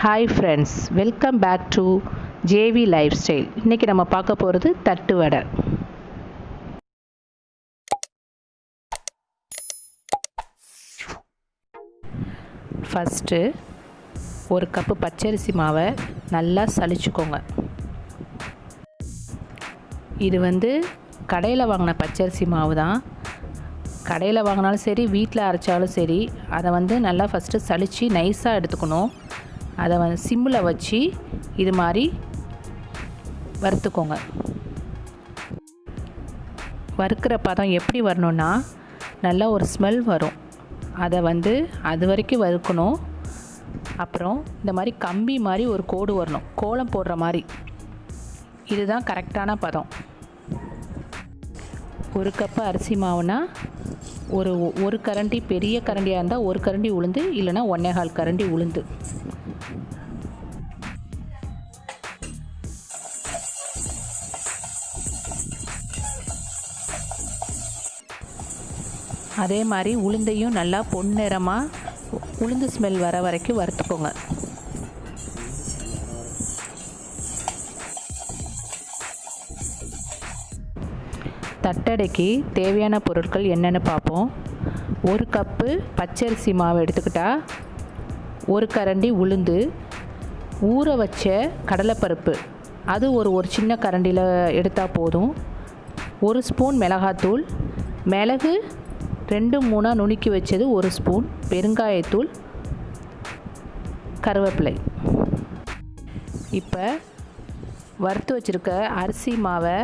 Hi friends, welcome back to JV lifestyle. இன்றைக்கி நம்ம பார்க்க போகிறது தட்டு வடை. ஃபஸ்ட்டு ஒரு கப்பு பச்சரிசி மாவை நல்லா சலிச்சுக்கோங்க. இது கடையில் வாங்கின பச்சரிசி மாவு தான். கடையில் வாங்கினாலும் சரி, வீட்டில் அரைச்சாலும் சரி, அதை நல்லா ஃபஸ்ட்டு சலித்து நைஸாக எடுத்துக்கணும். அதை சிம்மில் வச்சு இது மாதிரி வறுத்துக்கோங்க. வறுக்கிற பதம் எப்படி வரணுன்னா, நல்லா ஒரு ஸ்மெல் வரும். அதை அது வரைக்கும் வறுக்கணும். அப்புறம் இந்த மாதிரி கம்பி மாதிரி ஒரு கோடு வரணும், கோலம் போடுற மாதிரி. இதுதான் கரெக்டான பதம். ஒரு கப்பு அரிசி மாவுனா ஒரு கரண்டி, பெரிய கரண்டியாக இருந்தால் ஒரு கரண்டி உளுந்து, இல்லைன்னா 1.25 கரண்டி உளுந்து. அதே மாதிரி உளுந்தையும் நல்லா பொன்னிறமாக உளுந்து ஸ்மெல் வர வரைக்கும் வறுத்துக்கோங்க. தட்டடைக்கு தேவையான பொருட்கள் என்னென்னு பார்ப்போம். ஒரு கப்பு பச்சரிசி மாவு எடுத்துக்கிட்டால், ஒரு கரண்டி உளுந்து, ஊற வச்ச கடலைப்பருப்பு அது ஒரு சின்ன கரண்டியில் எடுத்தால் போதும். ஒரு ஸ்பூன் மிளகாத்தூள், மிளகு 2-3 நுணுக்கி வச்சது 1 ஸ்பூன், பெருங்காயத்தூள், கருவேப்பிலை. இப்போ வறுத்து வச்சுருக்க அரிசி மாவை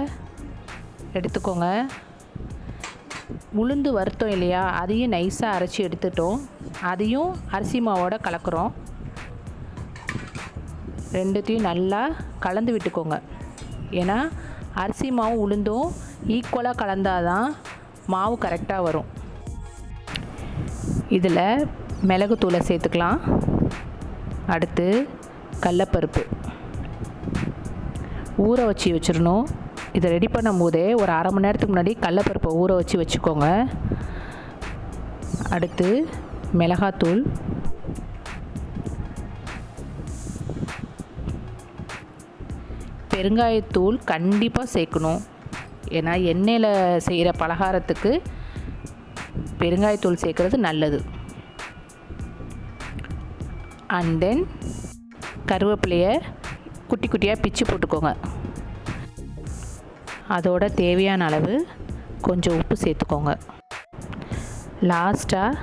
எடுத்துக்கோங்க. உளுந்து வறுத்தோம் இல்லையா, அதையும் நைஸாக அரைச்சி எடுத்துட்டோம். அதையும் அரிசி மாவோடு கலக்கிறோம். ரெண்டுத்தையும் நல்லா கலந்து விட்டுக்கோங்க. ஏன்னா அரிசி மாவும் உளுந்தும் ஈக்குவலாக கலந்தால் தான் மாவு கரெக்டாக வரும். இதில் மிளகுத்தூளை சேர்த்துக்கலாம். அடுத்து கடலைப்பருப்பு ஊற வச்சிடணும். இதை ரெடி பண்ணும் போதே ஒரு அரை மணி நேரத்துக்கு முன்னாடி கடலைப்பருப்பை ஊற வச்சுக்கோங்க. அடுத்து மிளகாத்தூள், பெருங்காயத்தூள் கண்டிப்பாக சேர்க்கணும். ஏன்னா எண்ணெயில் செய்கிற பலகாரத்துக்கு பெருங்காயத்தூள் சேர்க்குறது நல்லது. அண்ட் தென் கருவேப்பிலையை குட்டி குட்டியாக பிச்சு போட்டுக்கோங்க. அதோட தேவையான அளவு கொஞ்சம் உப்பு சேர்த்துக்கோங்க. லாஸ்ட்டாக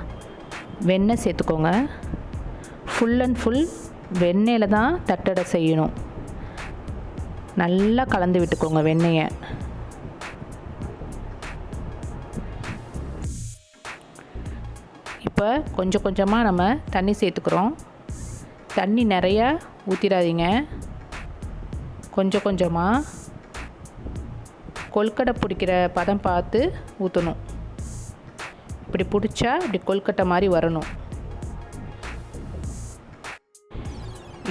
வெண்ணெய் சேர்த்துக்கோங்க. ஃபுல் அண்ட் ஃபுல் வெண்ணெயில் தான் தட்டடை செய்யணும். நல்லா கலந்து விட்டுக்கோங்க வெண்ணெயை. இப்போ கொஞ்சம் கொஞ்சமாக நம்ம தண்ணி சேர்த்துக்கிறோம். தண்ணி நிறையா ஊற்றிடாதீங்க. கொஞ்சம் கொஞ்சமாக கொழுக்கட்டை பிடிக்கிற பதம் பார்த்து ஊற்றணும். இப்படி பிடிச்சா இப்படி கொழுக்கட்டை மாதிரி வரணும்.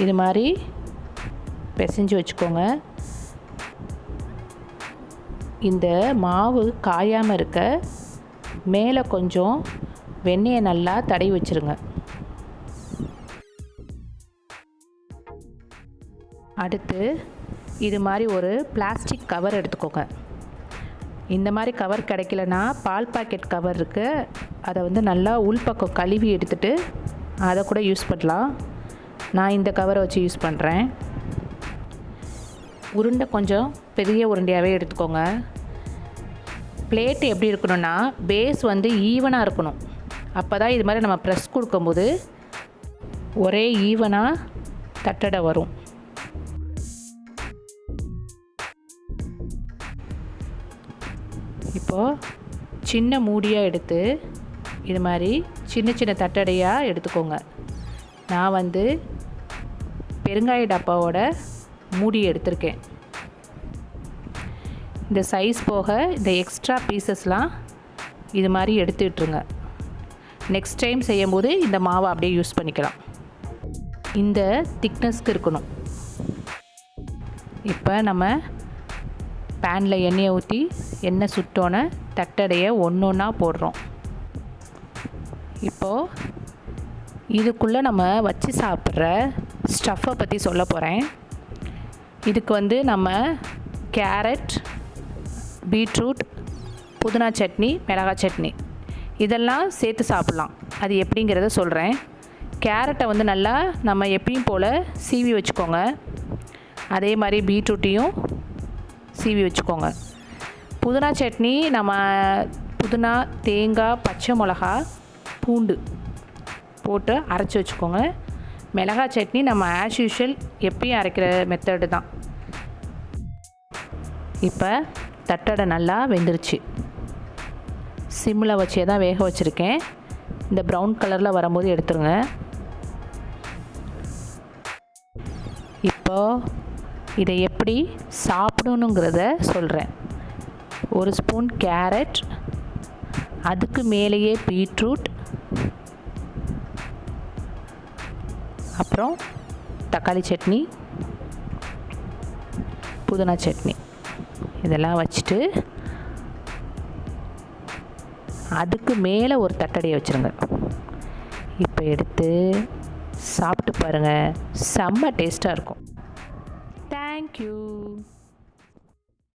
இது மாதிரி பிசைஞ்சு வச்சுக்கோங்க. இந்த மாவு காயாமல் இருக்க மேலே கொஞ்சம் வெண்ணெயை நல்லா தடவி வச்சுருங்க. அடுத்து இது மாதிரி ஒரு பிளாஸ்டிக் கவர் எடுத்துக்கோங்க. இந்த மாதிரி கவர் கிடைக்கலனா பால் பாக்கெட் கவர் இருக்குது. அதை நல்லா உள்பக்கம் கழுவி எடுத்துகிட்டு அதை கூட யூஸ் பண்ணலாம். நான் இந்த கவரை வச்சு யூஸ் பண்ணுறேன். உருண்டை கொஞ்சம் பெரிய உருண்டையாகவே எடுத்துக்கோங்க. பிளேட்டு எப்படி இருக்கணும்னா, பேஸ் ஈவனாக இருக்கணும். அப்போ தான் இது மாதிரி நம்ம ப்ரெஸ் கொடுக்கும்போது ஒரே ஈவனாக தட்டடை வரும். இப்போது சின்ன மூடியாக எடுத்து இது மாதிரி சின்ன சின்ன தட்டடையாக எடுத்துக்கோங்க. நான் பெருங்காய டப்பாவோட மூடி எடுத்திருக்கேன். இந்த சைஸ் போக இந்த எக்ஸ்ட்ரா பீசஸ்லாம் இது மாதிரி எடுத்துட்டுருங்க. நெக்ஸ்ட் டைம் செய்யும்போது இந்த மாவை அப்படியே யூஸ் பண்ணிக்கலாம். இந்த திக்னஸ்க்கு இருக்கணும். இப்போ நம்ம பேனில் எண்ணெயை ஊற்றி எண்ணெய் சுட்டோன்னே தட்டடையை ஒன்று ஒன்றா போடுறோம். இப்போது இதுக்குள்ளே நம்ம வச்சு சாப்பிட்ற ஸ்டஃப்பை பற்றி சொல்ல போகிறேன். இதுக்கு வந்து நம்ம கேரட், பீட்ரூட், புதினா சட்னி, மிளகாய் சட்னி இதெல்லாம் சேர்த்து சாப்பிட்லாம். அது எப்படிங்கிறத சொல்கிறேன். கேரட்டை வந்து நல்லா நம்ம எப்பயும் போல் சீவி வச்சுக்கோங்க. அதே மாதிரி பீட்ரூட்டையும் சீவி வச்சுக்கோங்க. புதினா சட்னி நம்ம புதினா, தேங்காய், பச்சை மிளகா, பூண்டு போட்டு அரைச்சி வச்சுக்கோங்க. மிளகாய் சட்னி நம்ம ஆஸ் யூஷுவல் எப்பயும் அரைக்கிற மெத்தடு தான். இப்போ தட்டடை நல்லா வெந்துருச்சு. சிம்மில் வச்சே தான் வேக வச்சுருக்கேன். இந்த ப்ரௌன் கலரில் வரும்போது எடுத்துருங்க. இப்போது இதை எப்படி சாப்பிடணுங்கிறத சொல்கிறேன். ஒரு ஸ்பூன் கேரட், அதுக்கு மேலேயே பீட்ரூட், அப்புறம் தக்காளி சட்னி, புதினா சட்னி இதெல்லாம் வச்சுட்டு அதுக்கு மேலே ஒரு தட்டடையை வச்சுருங்க. இப்போ எடுத்து சாப்பிட்டு பாருங்கள், செம்ம டேஸ்ட்டாக இருக்கும். தேங்க்யூ.